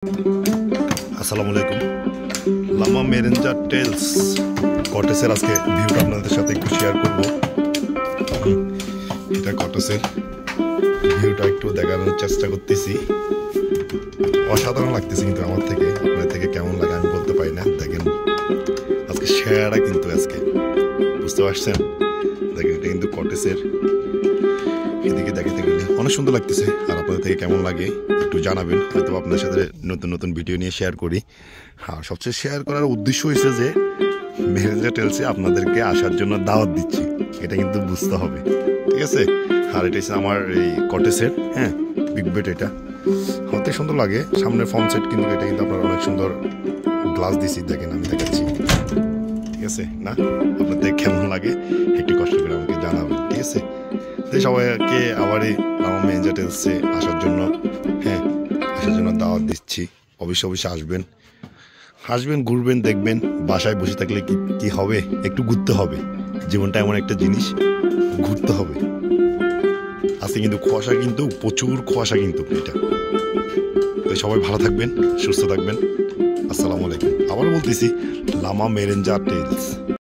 আসসালামু আলাইকুম। লামা মেরেঞ্জা টেলস কটেসের আজকে ভিউটা আপনাদের সাথে একটু শেয়ার করব। এটা কটেসের ভিউটা একটু দেখানোর চেষ্টা করতেছি। অসাধারণ লাগতেছে, কিন্তু আমার থেকে আপনার থেকে কেমন লাগে আমি বলতে পারি না। দেখেন আজকে শেয়ারটা কিন্তু আজকে বুঝতে পারছেন। দেখেন এটা কিন্তু কটেসের, এদিকে দেখাতে গেলে অনেক সুন্দর লাগতেছে। আর আপনাদের থেকে কেমন লাগে একটু জানাবেন, হয়তো আপনার সাথে নতুন নতুন ভিডিও নিয়ে শেয়ার করি। আর সবচেয়ে শেয়ার করার উদ্দেশ্য হয়েছে যে মেরেঞ্জা টেলসে আপনাদেরকে আসার জন্য দাওয়াত দিচ্ছি, এটা কিন্তু বুঝতে হবে, ঠিক আছে। আর এটা হচ্ছে আমার এই কটেসের বিগ বেড। এটা হতে সুন্দর লাগে, সামনের ফর্ম সেট কিন্তু এটা কিন্তু আপনার অনেক সুন্দর গ্লাস দিছি। দেখেন আমি দেখাচ্ছি, ঠিক আছে না? আপনাদের কেমন লাগে একটু কষ্ট করে আমাকে জানাবেন, ঠিক আছে। সবাইকে আবার এই লামা মেরেঞ্জা টেলসে আসার জন্য দাওয়াত দিচ্ছি। অবশ্যই আসবেন, ঘুরবেন, দেখবেন। বাসায় বসে থাকলে কি হবে, একটু ঘুরতে হবে। জীবনটা এমন একটা জিনিস, ঘুরতে হবে। আজকে কিন্তু কুয়াশা, কিন্তু প্রচুর কুয়াশা কিন্তু এটা। তো সবাই ভালো থাকবেন, সুস্থ থাকবেন। আসসালামু আলাইকুম। আবার বলতেছি, লামা মেরেঞ্জা টেলস।